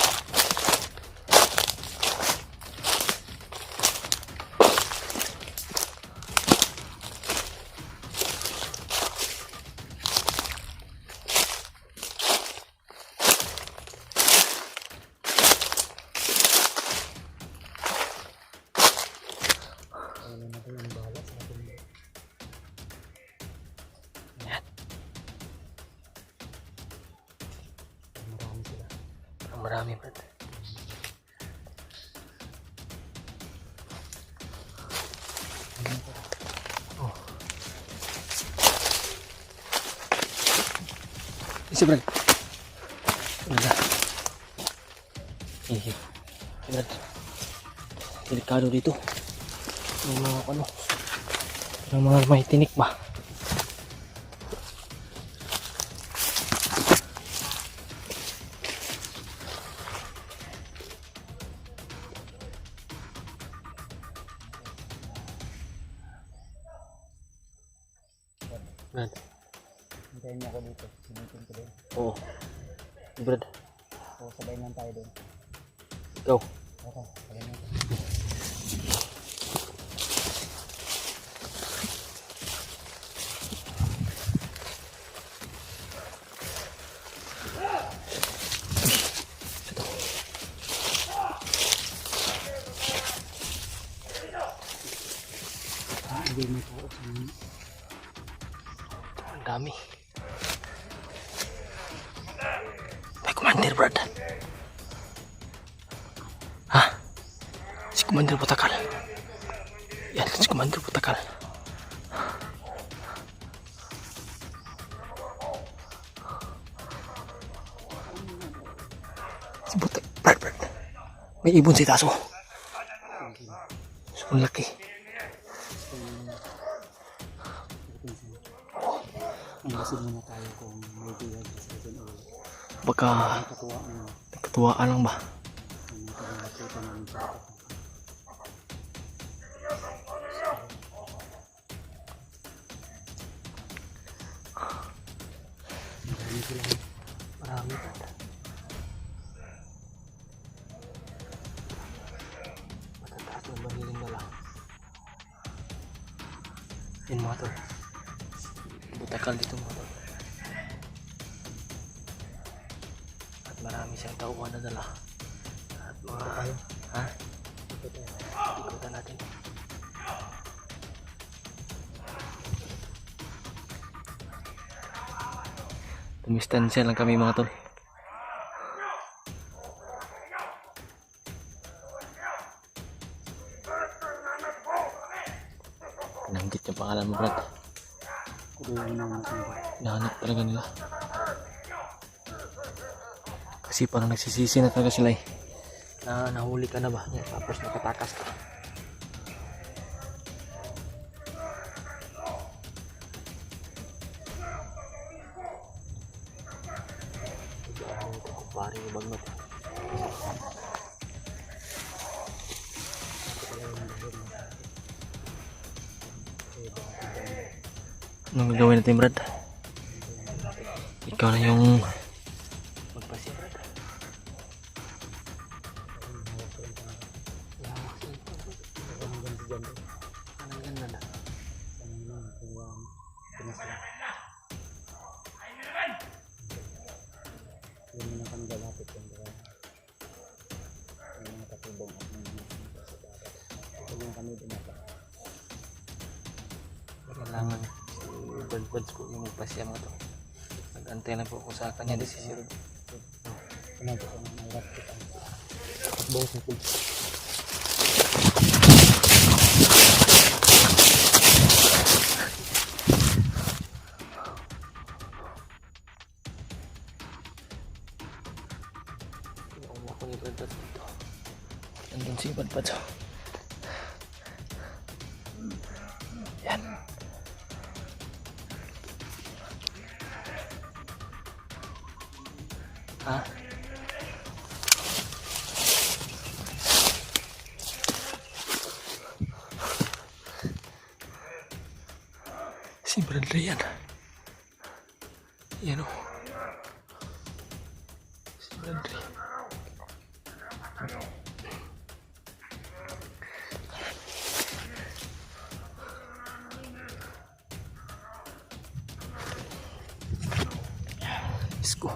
Marami, Brad. Oh. Isi, Brad. Udah. Iya. Brad. Delikado dito. May mga ano. May mga may tinik ba? Brad. Hintayin niyo ako dito. Sinitin ko doon. Oo. Brad. So, sabay lang tayo doon. Go. Okay, sabay lang tayo. Hindi mo po. Ang dami. May commander, Brad. Ha? Si Commander Butakal. Yan, si Commander Butakal. Si Butak. Brad. May ibon si Taso. So, ang laki. Ang muna tayo kung may biyag sa doon ulit. Baka katuwaan lang ba? Ang nakakita namin sa atin. Marami sila. Marami. Matataas ng maniling na lang. Yan mga tol. Butakal dito mga tol. At marami siyang tauhan na dala. At mga ha? Ikutan natin. Tumistansya lang kami mga tol. Nanggit yung pangalan mo, Brad. Kuduhin na natin ba? Hinahanap talaga nila. Kasi parang nagsisisi na talaga sila eh. Na nahuli ka na ba? Tapos nakatakas ka. Kumpare yung bagnot. Anong gagawin natin, Brad? Ikaw na yung magpasi, Brad. Anong ganda na? Yun na kami lalapit yung Kailangan si Buds po yung magpasya mga to. Nag-antay lang po ako sa kanya desisyon. Ako ni Buds dito. Nandun si Buds. Yan. Ha? Si Bradley yan. Yan o. Si Bradley. Isko.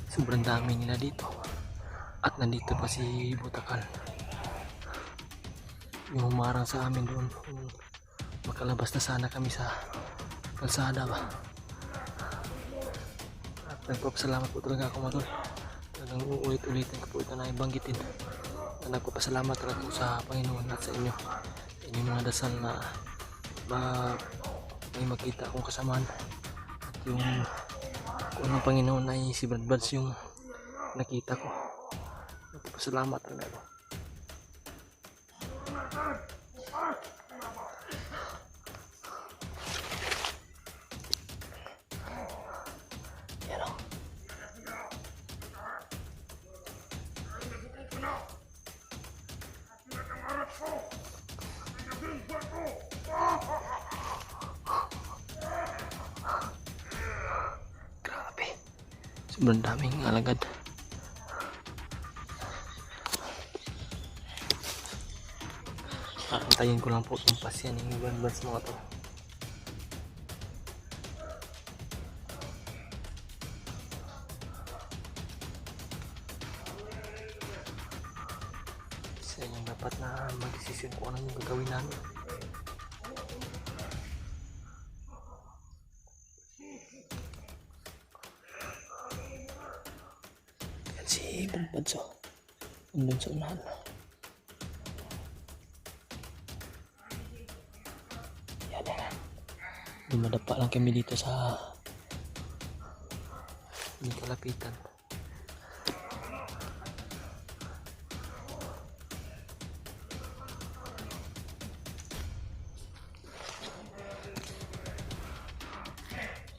Sobrang dami nila dito. At nandito pa si Butakal. Yung humarang sa amin doon. Makalabas na sana kami sa kalsada ba. At nagpapasalamat po talaga ako mga tol. Talagang ulit-ulitin ko po ito na ibanggitin. Na nagpapasalamat talaga po sa Panginoon at sa inyo. Sa inyong mga dasal na may makita akong kasamaan. At yung kung ang Panginoon ay si Buds yung nakita ko. Nagpapasalamat talaga ako. Yan o. Grabe. Sobrang daming alagad. Antayin ko lang po itong pasyan ng Buds mga to. Isa yung dapat na mag-desisyon kung ano yung gagawin namin. Yan si Buds o. Nandun sa unahan. Dumadapa lang kami dito sa kalapitan.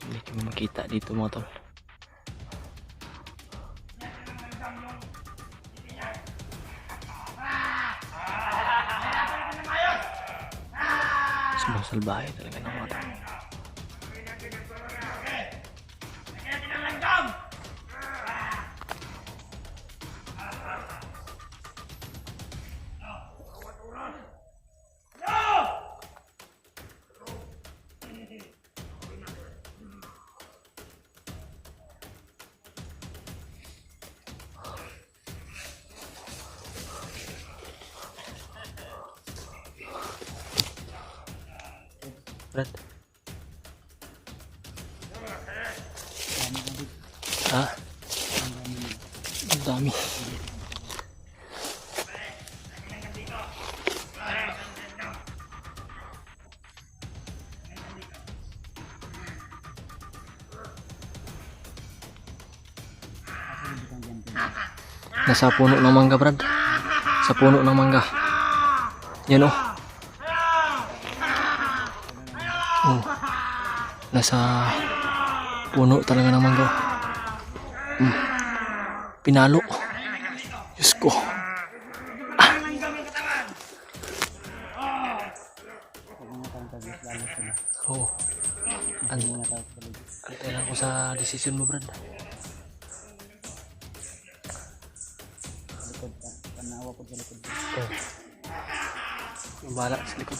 Hindi kami makita dito mga tol. Salbahe talaga ng mga tao. Brad. Ha? Ang dami. Nasa puno ng mangga, Brad. Sa puno ng mangga. Yan o. Oh. Nasa puno talaga ng mangga. Pinalo. Diyos ko. Oh. Antay lang ko sa desisyon mo, Brad. Panawa ko sa likod. Oh. Yung bala sa likod.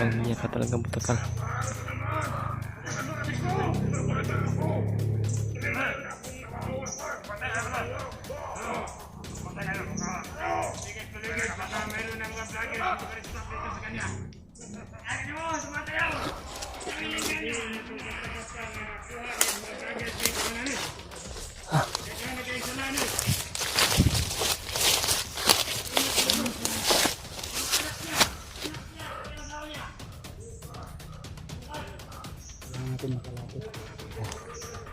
Linya ka talaga butakal. Kailangan natin makalapit.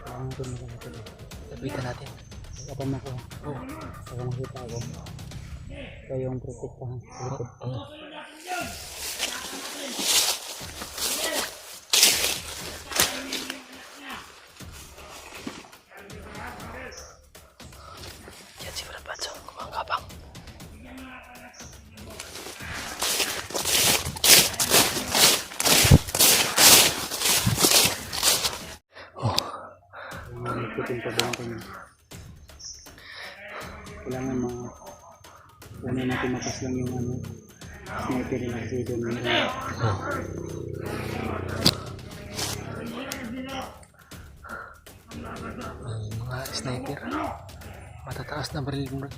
Kailangan natin makalapit. Lapitan natin. Kapag ako, pag makita ako, ikaw yung protektahan sa likod. Yan si Brad Batso, kumangkapang. Kailangan magputin pa ba natin. Kailangan una natin mapas lang yung sniper na kasi doon meron. Mga sniper. Matataas na baril, Brad.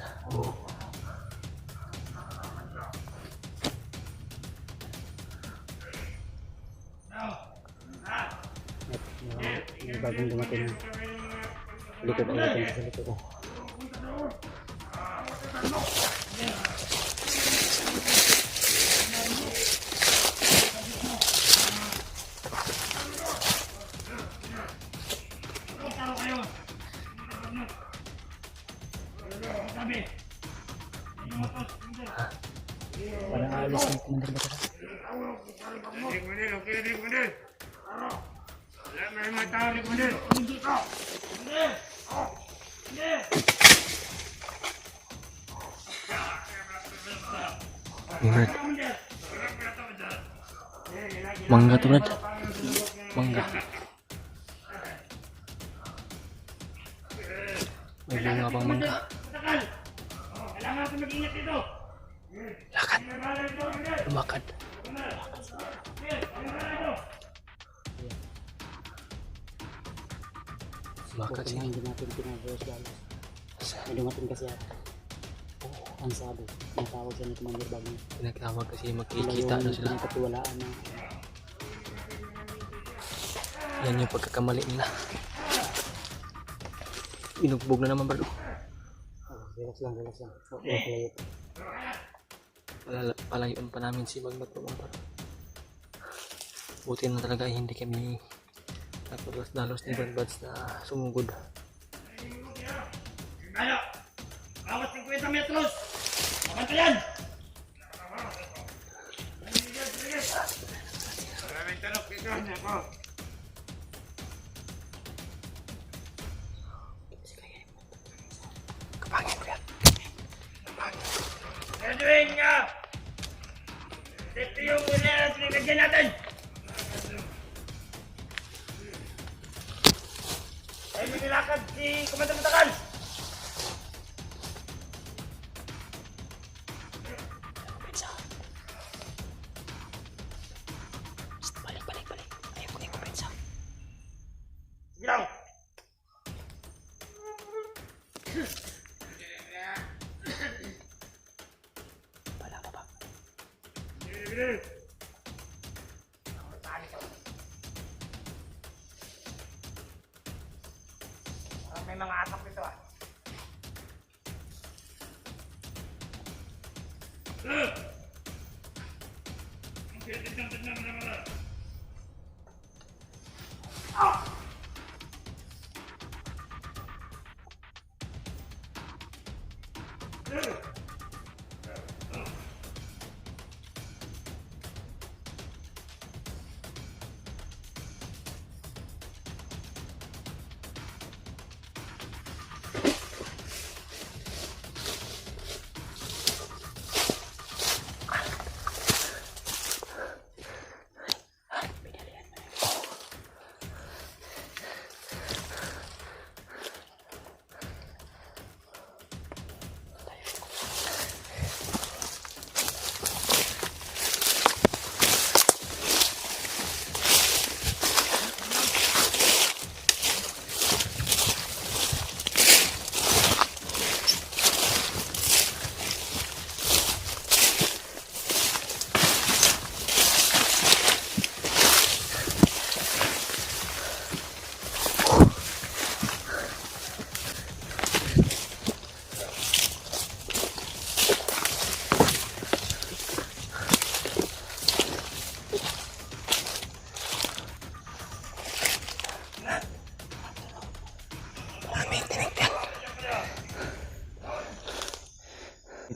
May bagong dumating na likod ang natin sa likod. Parang alis ng commander ba ito? Brad. Mangga tuh, Brad. Mangga. May bunga bang mangga? Lakad. Lumakad. Lumakad sih. Hindi natin pinag-voice galas. May dumating kasi ata. Ang sabi, natawag siya ng commander bago. Pinagtawag kasi magkikita na sila. Pinagkatiwalaan na. Yan yung pagkakamali nila. Binugbog na naman, Brad. Relax lang, relax lang. Okay. Palayuan pa namin si Magmat mga Brad. Buti na talaga hindi kami dalos ni Brad Bads na sumugod. Kaya, bawat 50 metros, mabantayan! Maraming tanok dito ako. Kapangin ko yan. Graduin nga! Ito yung muli at pinagagyan natin! Ay, may nilakad si Commander Matakal! Balik. Ayaw ko na yung kumprensa. Sige lang! Bala ka ba? May mga atak dito ah.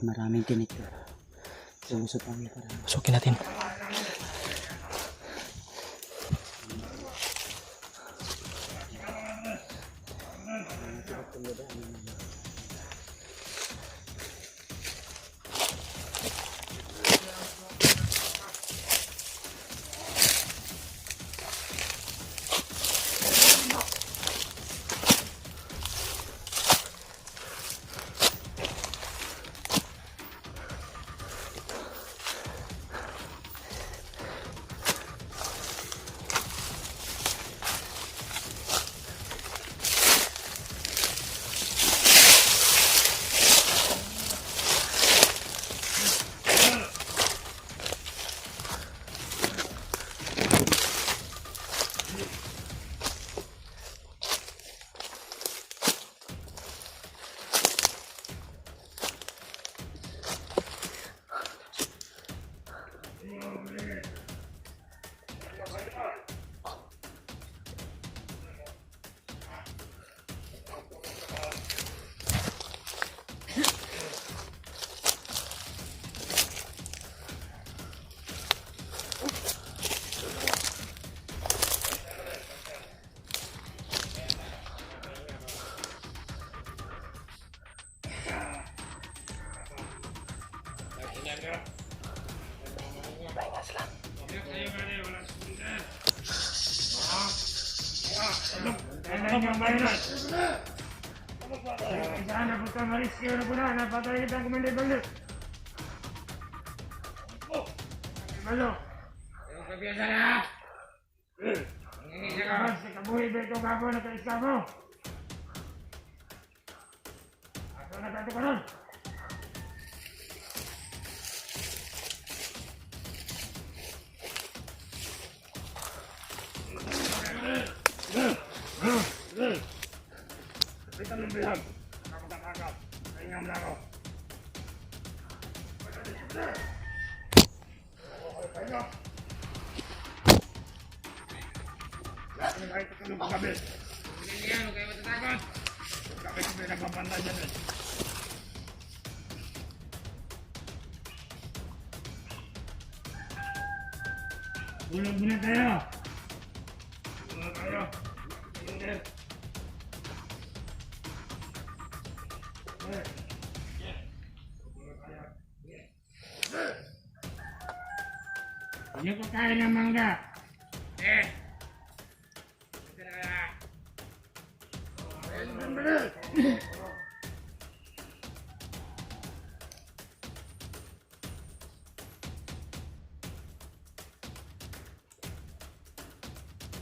maraming tinik to. Sumusot kami para Pasukin natin. Kailan yung bayaran? Sana po ka mariskyo na po na. Napatay kita ang kumindi-balik. Malo. Yung kabiyasan na. Hindi ka ba sa kabuhi ba itong gago na kaisa mo? Ako na tato ka nun. Kita ng bihag. Ako kakakap. Kayang lang ako. Kayo. Lahat ng kahit ito ng pagkabit. Hindi yan, huwag kayo matatakot. Kami kami nagpapantay dyan eh. Bulag muna tayo. Bulag tayo. Hindi. Hindi ko kaya ng mangga.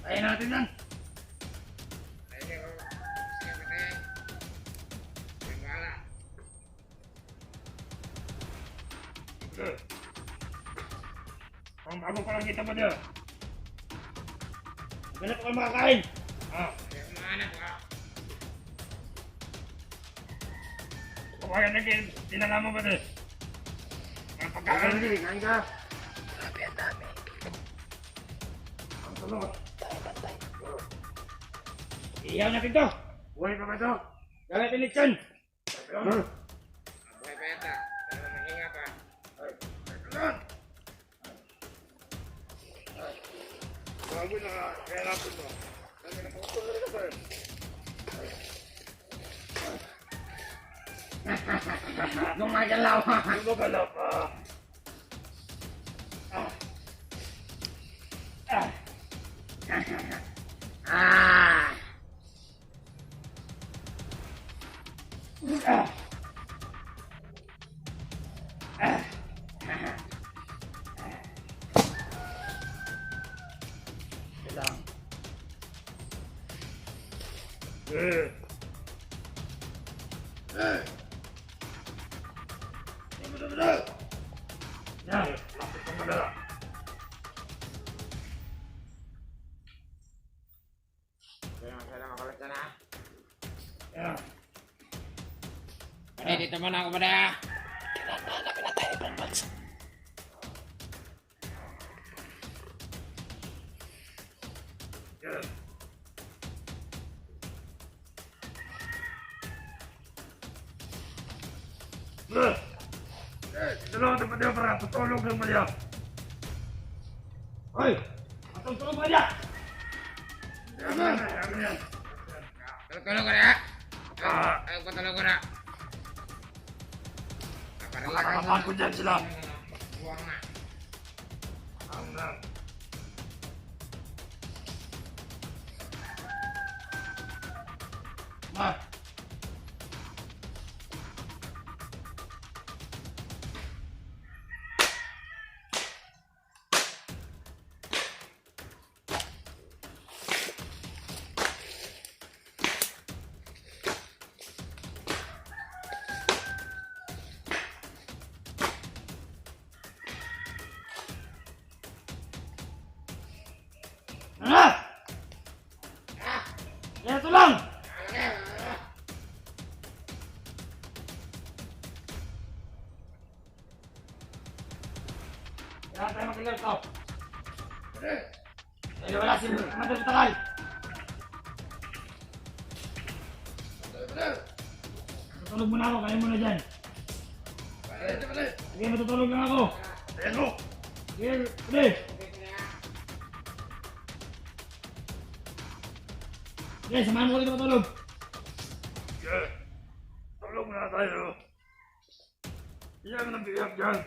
Kaya natin yan. Ang bago pa lang kita pa dyan. Ganap ka makakain. Mga anak ka. Kaya naging tinala mo ba dyan? Ang pagkakain din, kain ka. Grabe ang dami. Ang tulog. Iyaw natin to. Buhay pa ba to? Galit eleksyon. Buhay pa yata. Pero mahinga pa. Ay, kailan? Bago na kaya natin mo. Kaya na pagkakot na rin ka sa'yo. Gumagalaw. Gumagalaw pa. Dito mo na ako ba na? Hanapin natin ni Balbals. Tulungan ito pa niya para tutulog ng Maria. Hoy! Matulog ba niya? Yan. Tulog ko na. Ayaw ko tulog ko na. Nakakapahan ko dyan sila. Buwang na. Ang lang. Ma! Ano? Ito lang! Kaya tayo makigal ito. Dahil wala si Madal Takal. Matutulog muna ako, kaya muna dyan. Sige, matutulog lang ako. Ayan mo! Sige, sige! Sige, samahan mo ko dito matulog. Sige, tulog muna tayo. Iyan ang biyak dyan.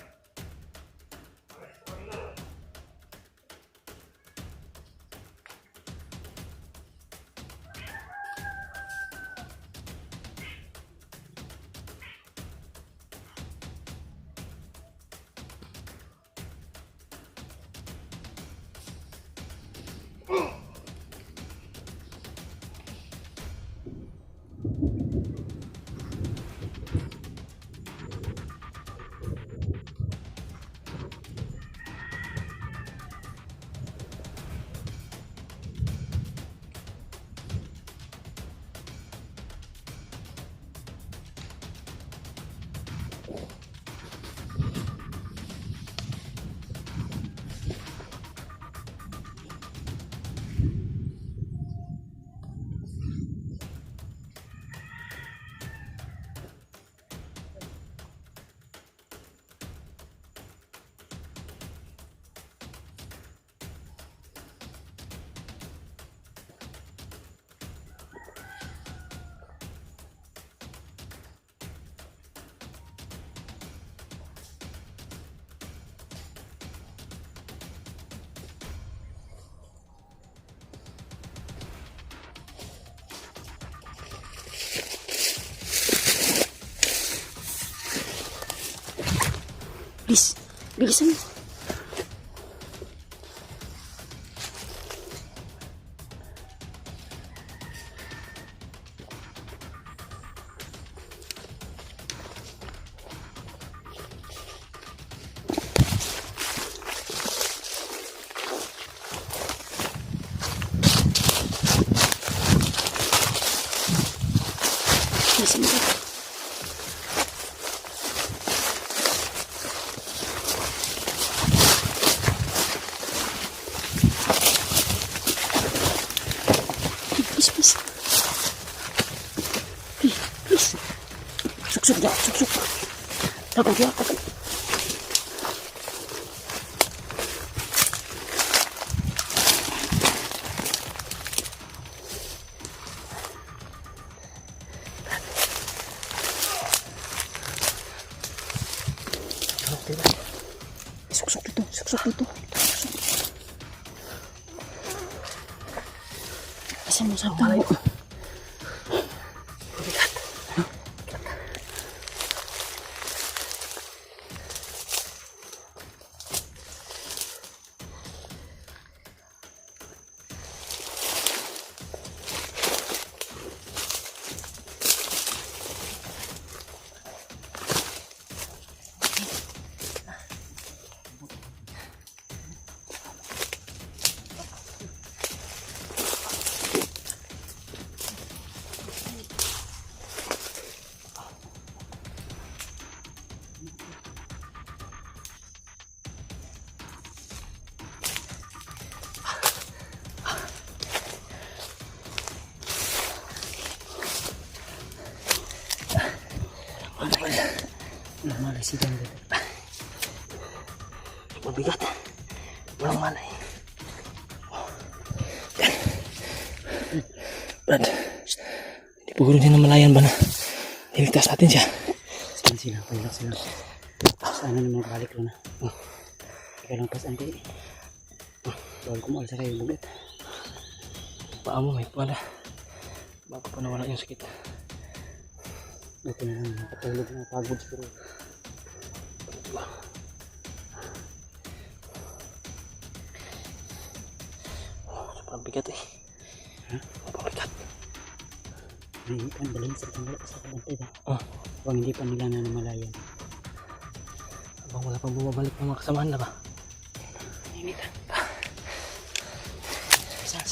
Bilis. Bilisan mo. Bilisan mo. Please. Please. Suksuk dia, suksuk. Takut dia, takut. Suksuk itu, suksuk itu. Asal mo sa palay ko. Normal sih dan Sobrang bigat. Walang malay. Yan. Brad. Hindi po din na malayan ba na niligtas natin siya. Saan sila? Pailak sila. Sana naman balik ko na. Kaya lang pasan kayo. Bawal kumaal sa kayo bugat. Paa mo may pala. Bago pa nawala yung sakit. Buti na lang nakatulog na pagod siguro. Sobrang bigat eh. Sobrang bigat. May ikan dalhin sa kabantay ba? Oh. Huwag hindi pa nila na namalayan. Abang wala pang bumabalik ng mga kasamahan na ba? Saan?